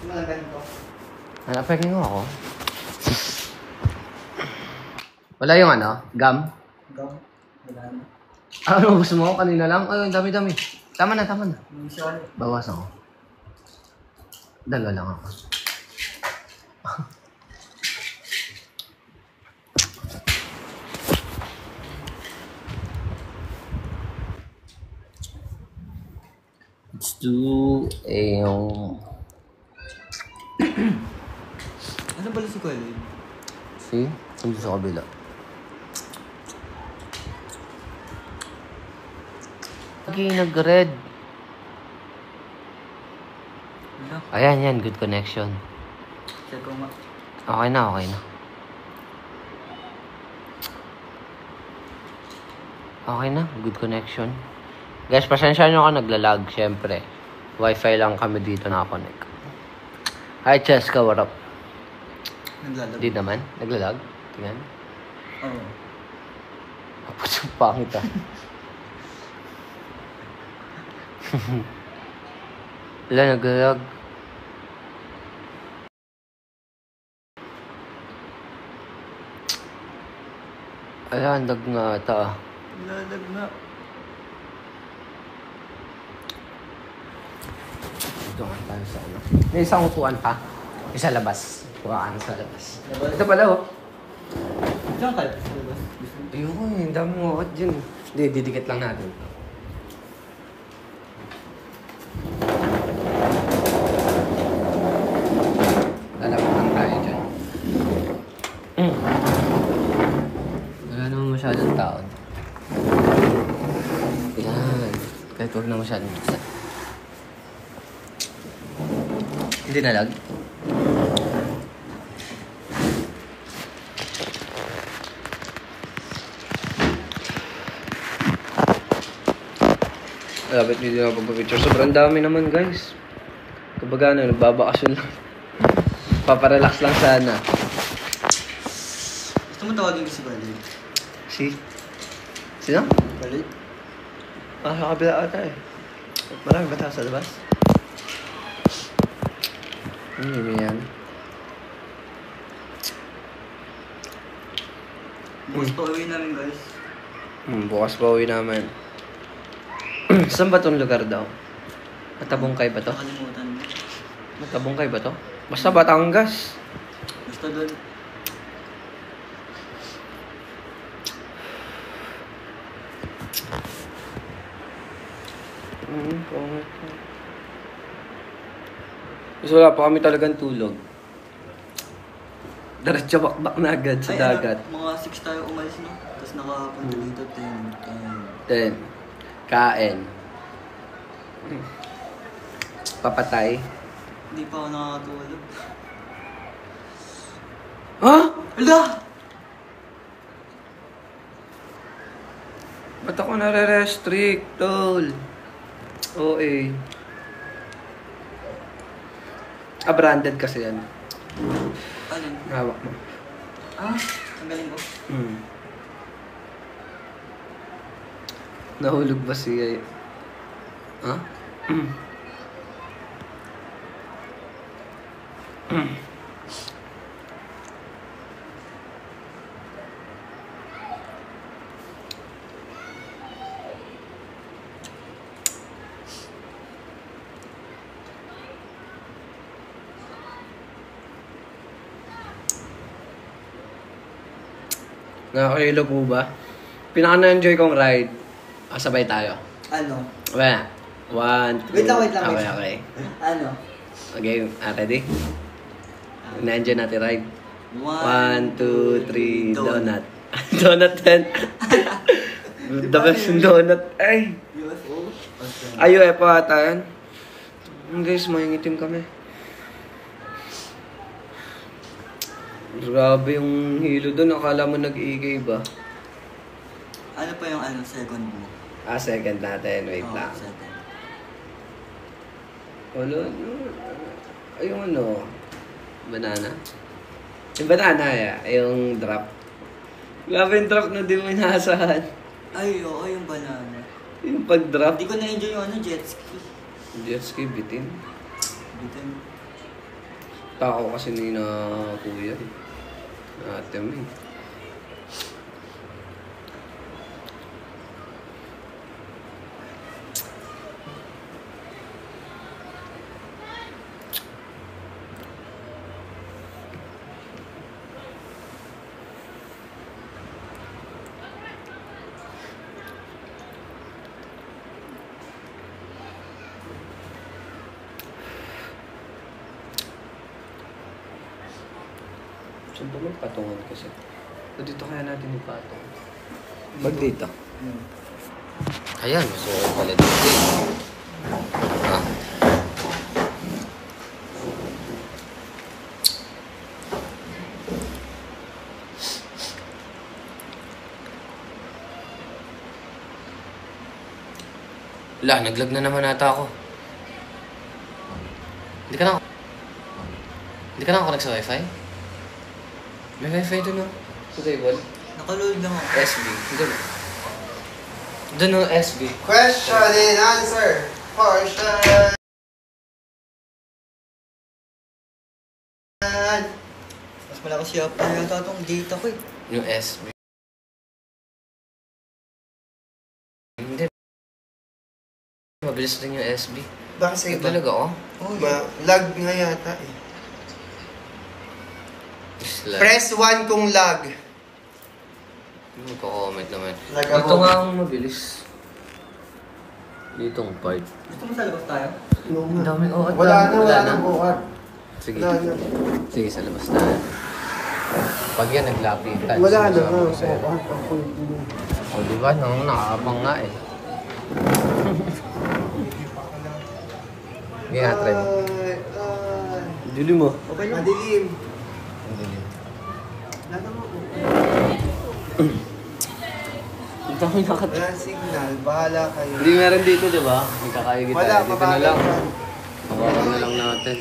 mga ganito. Pwede mo ako. Wala yung ano? Gum? Gum. Wala na. Ano gusto mo? Kanina lang? Ay, dami-dami. Tama na. Sorry. Bawas ako. Dalawa lang ako. Let's do yung... Ano pala si Kuya? See? Hindi sa kabila. Okay, nag-red. Ano? Ayan, yan. Good connection. Check ko nga. Okay na. Okay na. Good connection. Guys, pasensya nyo ako naglalag, syempre. Wi-Fi lang kami dito nakakonect. Hi, Cheska, what up? Naglalaro. Di naman. Naglalag? Tingnan. Oo. Tapos yung pangit ah. Wala, naglalag. Ayan, dag nga ata ah. Lalag na. Dito nga tayo sa ano. May isang upuan pa. Isa labas. Upuan sa labas. Ito pala oh. Diyan ka. Ayoko eh. Ang dami mo wakot dyan. Hindi, didikit lang natin. Lalapit lang tayo dyan. Wala naman masyadong taon. Yan. Kahit huwag na masyadong buksan. Hindi nalag? Dapat hindi na pagpapicture. Sobrang dami naman guys. Kumbaga ano, nagbabakasyon lang. Paparelax lang sana. Gusto mo tawagin ko si Kuya? Sino? Kuya? Sa kabila ata eh. Marami ba tayo sa labas? Hindi yan. Bukas pa uwi namin guys. Bukas pa uwi namin. Saan ba itong lugar daw? Matabungkay ba to? Nakalimutan mo. Matabungkay ba to? Basta Batangas. Basta doon. Pangit. Kasi wala pa kami talagang tulog. Diretso bakbak na agad sa dagat. Mga 6 tayo umalis no? Tapos nakapunta dito 10. Then, kain. Papatay. Hindi pa ako nakakatulog. Ha? Ala! Ba't ako nare-restrict, tol? OA. Branded kasi yan. Alin? Hawak mo. Ang galing ko. Nahulog ba siya? Ha? Nakakahilo po ba? Pinaka-na-enjoy kong ride. Sabay tayo. Ano? Wala. 1, 2... Wait lang. Okay. Ano? Okay, ready? Na-enjoy natin ride. 1, 2, 3, donut. Donut din. The best yung donut. Ay! UFO? Ay, UFO ata yan. Guys, mahingitim kami. Grabe yung hilo doon. Akala mo nag-iigay ba? Ano pa yung second mo? Second natin. Wait lang. Second. Wala. Ay, yung ano? Banana? Yung banana, yung drop. Grabe yung drop na di mo inaasahan. Ay, oo, yung banana. Yung pag-drop. Hindi ko na-enjoy yung jet ski. Jet ski, bitin. Bitin. Tako kasi ni na kuya. Ate mo. Saan ba magpatungan kasi? O dito kaya natin ipatong? Pag dito? Ayan, so pala dito. Ah. Wala, naglag na naman ata ako. Hindi ka na connect sa wifi? May wifi doon, no? Sa table? Nakaload lang ako. SB. Doon. Doon, no? SB. Question and answer. Portion. Mas malakas siya pa yata itong data ko eh. Yung SB. Hindi. Mabilis din yung SB. Bakit sa iba? Talaga, oh. Oh, Lag nga yata eh. Slide. Press 1 kung lag. Magko-comment naman. Lag Dito ako. nga ang mabilis. Ditong part. Gusto mo sa labas tayo? Ang daming oh, Wala na bukat. Sige. Wala na. Sige, sa labas na. Pag yan naglapitan. Wala na sinasabi nga. ko sa'yo. O, diba? Nakakabang nga eh. Hindi nga, try mo. Dili mo. Okay lang. Madilim. Ang dami nakat... Wala signal. Bahala kayo. Hindi meron dito, di ba? May kakaigit Wala, tayo. Dito na mabagal lang. yan. Mabagal na lang natin.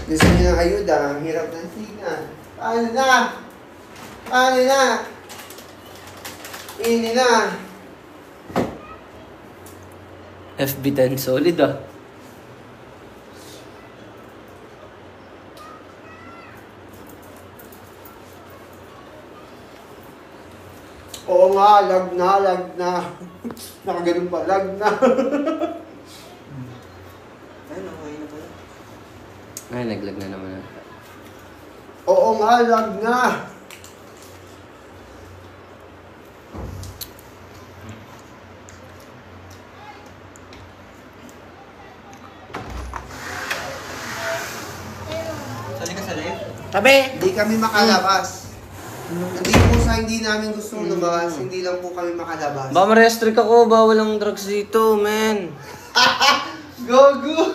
Gusto niyo ng ayuda. Ang hirap ng signal. Paano na? Paano na? Ini na. FB10 solid ah. Oo nga, lag na. Nakaganon pa, lag na. Ayun, okay na pala. Ay, naglag na naman. Oo nga, lag na. Sali ka sa live? Tabi! Hindi kami makalabas. Hindi po sa hindi namin gustong lumabas, hindi lang po kami makalabas. Ba, ma-restrict ako. Bawal ang drugs dito, men. Gogo!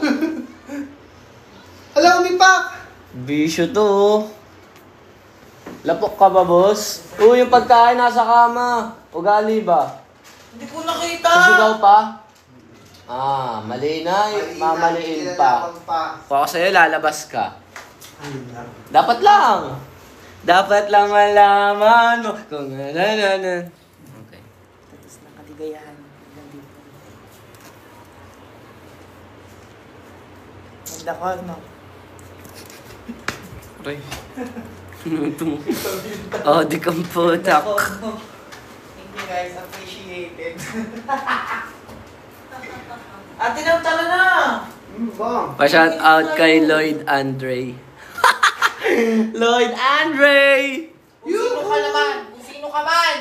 Alam mo, Pak! Bisyo to, oh. Lapok ka ba, boss? Yung pagkain nasa kama. Ugali ba? Hindi ko nakita! Sisigaw pa? Ah, mali na. Mamaliin pa. Kung ako sa'yo, lalabas ka. Ayun lang. Dapat lang. Dapat lang malaman mo kung ano. Okay. Tapos ng kaligayahan. Nandito. Ganda ko, no? Aray. Oh, di kang putak. Thank you guys, appreciated. Ate na, tala na! Bang! Pa-shout out kay Lloyd Andre. Lloyd Andre! Kung sino ka naman! Kung sino ka man!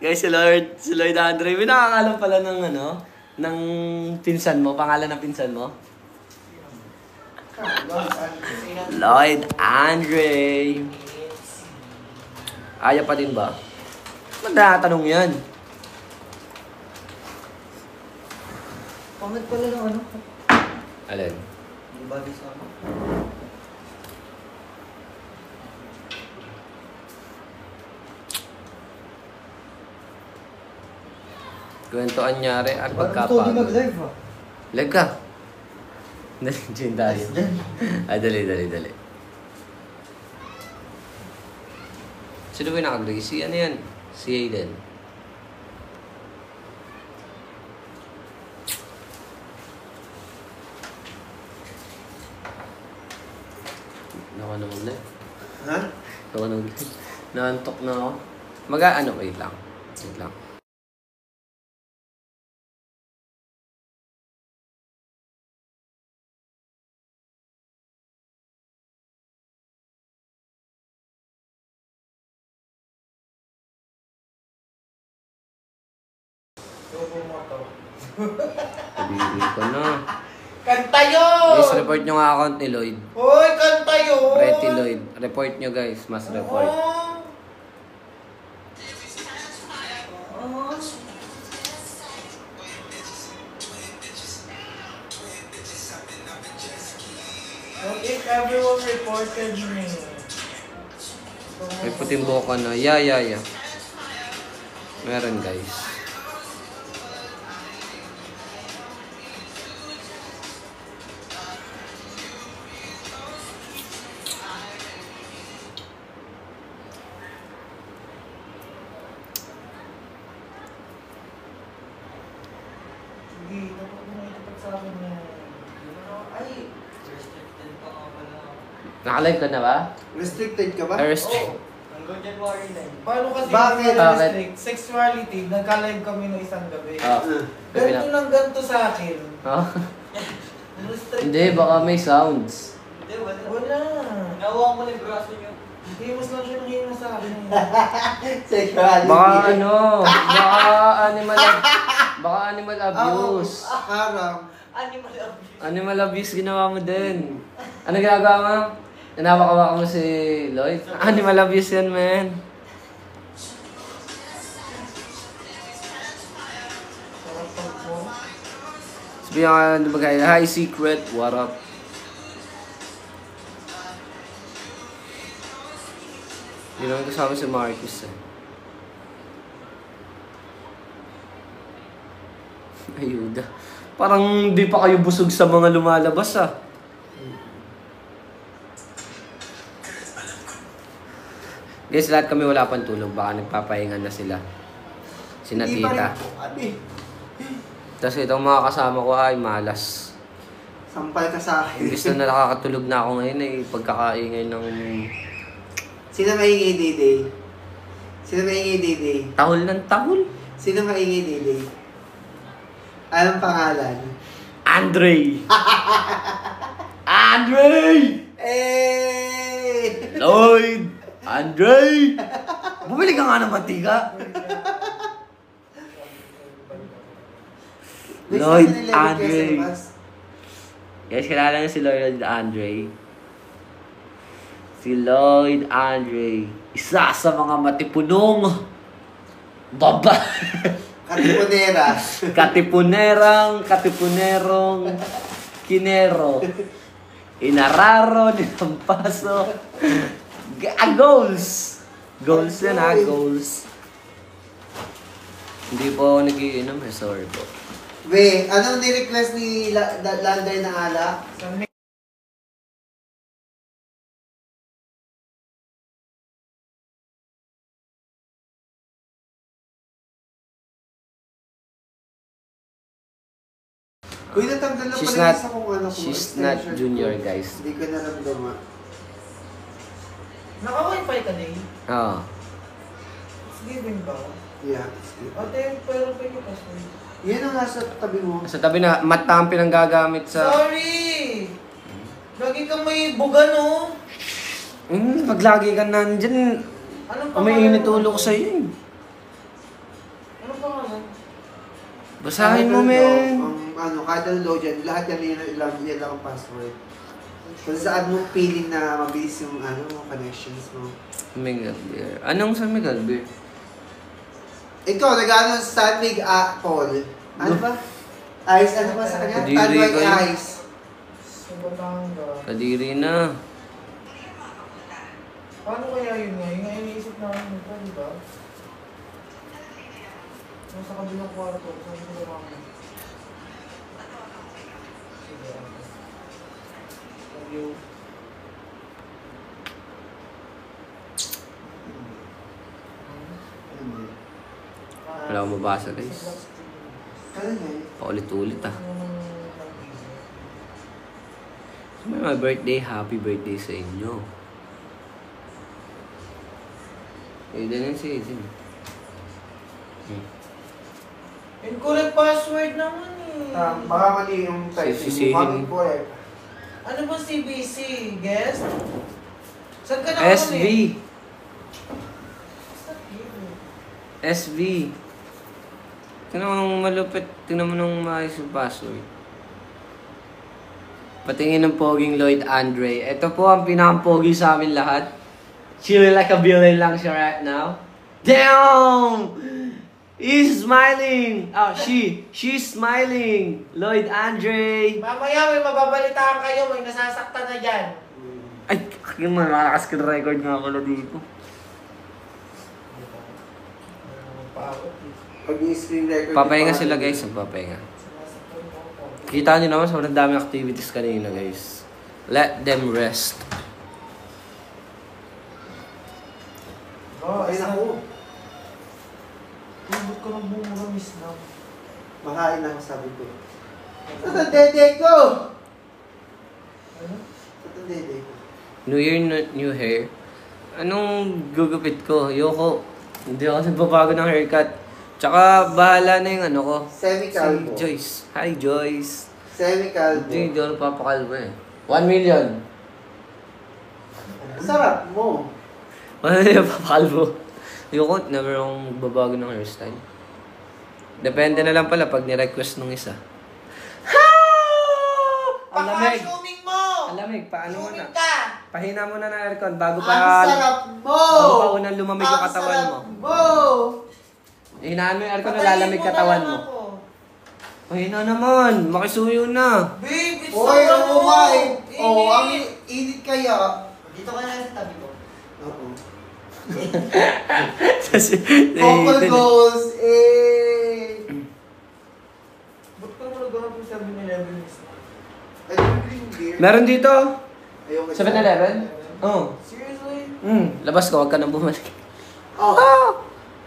Guys, si Lloyd Andre, may nakakalam pala ng ano, ng pinsan mo, pangalan ng pinsan mo? Lloyd Andre. Ayaw pa din ba? Magtatanong yan. Comment pala ng ano. Alin? Yung bagay sa ako. Kwentuan nyari at Ba't gusto di pagkapagod. mag-live ha? Lag ka. Dali, Jane tayo. Ay, dali. Sino ba yung nakagree? Si ano yan? Si Aiden. manood. Naantok na ako. Mag-ano, wait lang. Wait lang. Sabihin ko na. Kanta yun! Guys, report nyo nga account ni Lloyd. Hoy, kanta yun! Pretty Lloyd. Report nyo guys. Mas report. Oh. What if everyone reported me? May puting buhok ka na. Yeah. Meron guys. Sige, dapat mo itapat sa akin yan. Ay! Restricted pa nga pala. Naka-live ka na ba? Restricted ka ba? Restrict. Hanggang January 9. Paano kasi Bakit? restrict? Sexuality, nagka-live kami no isang gabi. Ganto ng ganto sa akin. Oh? Restrict. Hindi, baka may sounds. Hindi, wala. Wala. Nawakan mo na yung braso niyo. Himos lang siya ng himos sa akin. Sexuality. Baka ano, baka animal abuse. Haram. Animal abuse. Animal abuse ginawa mo din. Ano ginagawa mo? Inawak-awak mo si Lloyd? Animal abuse yan, man. Sarap pag mo. Sabihan ka, bagay, hi secret, what up? Hindi naman kasama si Marcus eh. Ayuda. Parang di pa kayo busog sa mga lumalabas ah. Guys, lahat kami wala pang tulog. Baka nagpapahinga na sila. Sina Hindi pa tita. rin- Abi, Tapos itong mga kasama ko ay malas. sampal ka sa akin. Imbis na nakakatulog na ako ngayon ay pagkakaingay ng Sino maingay, Dede? Sino maingay, Dede? tahol ng tahol. Sino maingay, Dede? Anong pangalan? Andre! Andre! Eh! Lloyd! Andre! Bumili ka nga ng mantika. Lloyd Andre. Guys, kilala niyo si Lloyd Andre. Si Lloyd Andre. Isa sa mga matipunong baba. Katiponera. Katipunerong kinero. Inararo ni Tampaso. Goals! Goals yan ha, goals. Hindi po ako nagiinom eh, sorry po. Be, anong ni-request ni Lander na alak? Uy, natanggal na She's pala not- yung isa kong ano ko. She's not extension junior, ko. guys. Hindi ko naramdaman. Naka-wifi ka na eh. Oo. It's given ba? Yeah, it's good. Ate, pero pa yung password. Yan ang nasa tabi mo. Sa tabi na, mata ang pinanggagamit sa... Sorry! Lagi kang may buga, no? Pag lagi ka nandyan, Anong umiinit ulo ko sa'yo eh. Anong pangalan? Basahin mo, Kahit men. ano, kahit ano load yan, lahat yan lang ang password. Kung saan mo feeling na mabilis yung connections mo. Miguel Beer. Anong sa Miguel Beer? Ikaw, nag-ano sa Mig Paul. Ano ba? Ice, ano ba sa kanya? Kadiri Tanwag kayo. Ice. Sa Batanga. Kadiri na. Paano kaya yun nga? Yung nga iniisip namin ito, di ba? Nasa kabilang kwarto, sabi ko lang ako. Sige, ako. Love you. Wala akong mabasa, guys. Ano nga yun? Paulit-ulit ah. May mga birthday, happy birthday sa inyo. Aiden and si Aiden. Incorrect password naman eh. Baka mali yung typing. Sisisihin. Ano ba CBC? Guest? Saan ka na SV. SV. Tingnan mo nung malupit. Tingnan mo nung maayos yung password. Patingin ng poging Lloyd Andre. Ito po ang pinakapogi sa amin lahat. Chilling like a villain lang siya right now. Damn! He's smiling! Oh, she's smiling! Lloyd Andre! Mamaya may mababalitaan kayo, may nasasaktan na dyan. Ay, yung malakas ka record nga pala dito. Pag i-screen record. Papahinga sila guys, nagpapahinga. Kita nyo naman, sobrang daming activities kanina guys. Let them rest. Oh, Ay, naku. Ba't ko nang bumuramis na? Makain ako, sabi ko. Ito ang dede ko! Ano? Ito ang dede ko. New Year, new hair. Anong gugupit ko? Yoko. Hindi ako nagbabago ng haircut. Tsaka bahala na yung ano ko. Semi-calvo. Si Joyce. Hi Joyce. Semi-calvo. Hindi ako papakalbo eh. 1 million. Sarap mo. 1 million papakalbo. Yoko, never akong babago ng hairstyle. Depende na lang pala pag ni-request nung isa. Ang lamig. Paka-zooming mo! Ang lamig. Paano mo na? Zooming ka! Pahina mo na ng aircon bago pa... Ang sarap mo! Bago pa unang lumamig yung katawan mo. Ang sarap mo! Hinaan mo yung aircon na lalamig katawan mo. Pahina naman. Makisuyo na. Babe, it's Oy, so oo nga eh. Init. Oo, ang init kaya. Dito ka na sa tabi ko. Oo. Vocal Vocal goals, eh! Ba't ka naman naghanap yung 7-Eleven mismo? Ay, green beer. Meron dito. Ayoko 7-Eleven? Oo. Seriously? Labas ka, huwag ka nang bumalik. Oh!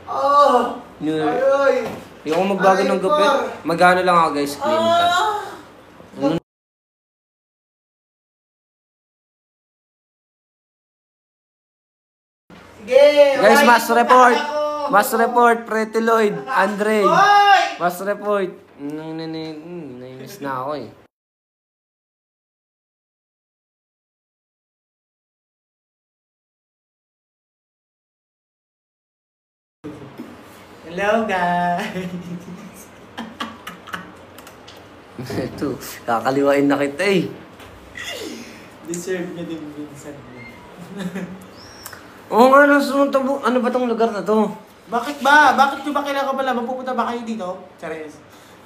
Oh! New Year. Aroy! Hindi ako magbago ng gupit. Magano lang ako guys, clean cut. Sige! Guys, okay, mass punta report! ako. Mass report, Pretty Lloyd, Andre. Hoy! Mass report. Nainis na ako eh. Hello guys! Ito, kakaliwain na kita eh. Deserve niya din minsan mo. Oo nga, ano ba tong lugar na to? Bakit ba? Bakit nyo ba kailangan pala? Mapupunta ba kayo dito? Charis.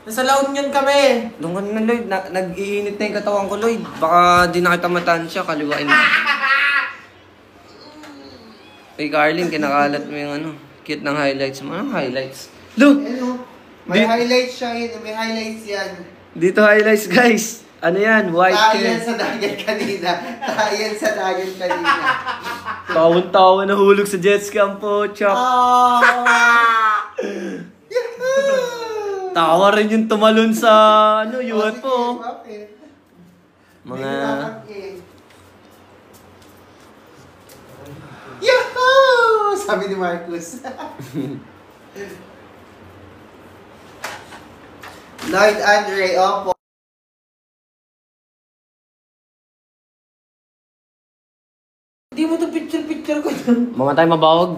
Nasa La Union kami! Doon ka na Lloyd, nag-iinit na yung katawan ko Lloyd. Baka di na kita matansya, kaliwain na. Hey Carlin, kinakalat mo yung ano, cute ng highlights mo. Anong highlights? Look! Ano? May highlights siya yun. May highlights yan. Dito highlights guys. Ano yan? White Tayan hair. sa dagat kanina. Tayan sa dagat kanina. Tawang-tawa na hulog sa jet ski ang pochok. Oh! Tawa rin yung tumalon sa ano, UFO. Mga... Yahoo! Sabi ni Marcus. Lloyd Andre, opo. Hindi mo to picture ko dyan. Mga tayo mabawag.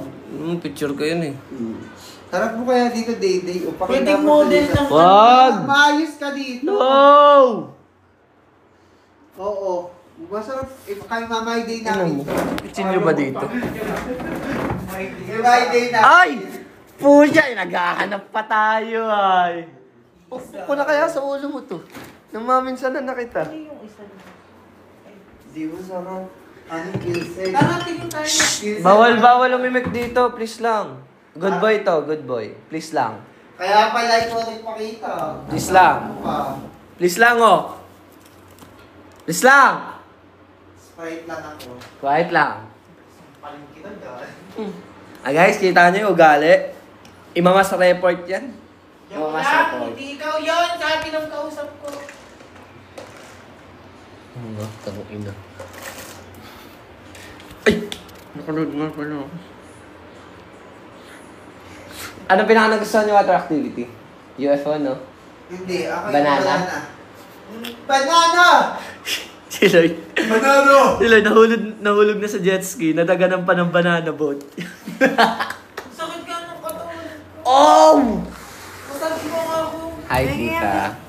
Picture ko yun eh. Harap mo kaya dito, Day-Day. O Pwedeng model ng... Wag! Maayos ka dito. No! Oo. Masarap. Kami mamay day namin. Picture nyo ba dito? Mamay day namin. Ay! Puya! Naghahanap pa tayo ay. Upo na kaya sa ulo mo to. Namaminsan na nakita. Di mo sarap. Ano kilse? Tarating tayo na. Bawal umimik dito. Please lang. Good boy to. Good boy. Please lang. Kaya pala ikaw nagpakita. Please lang. Please lang oh. Please lang. Sprite lang ako. Quiet lang. Paling kita dyan. Guys, kita nyo yung ugali. Imamas report yan. Yung Imamas lang, report. hindi ikaw yun. Sabi ng kausap ko. Tanong ina. Ay! Nakalod nga pala. Ano pinaka-nagustuhan niyo water activity? UFO, no? Hindi, ako Banana? yung banana. Banana! Si Lloyd. Banana! Si Lloyd, nahulog na sa jet ski. Nadaganan pa ng banana boat. Sakit ka ng katawan. Oh! Masakit mo nga ako. Hi, Tita.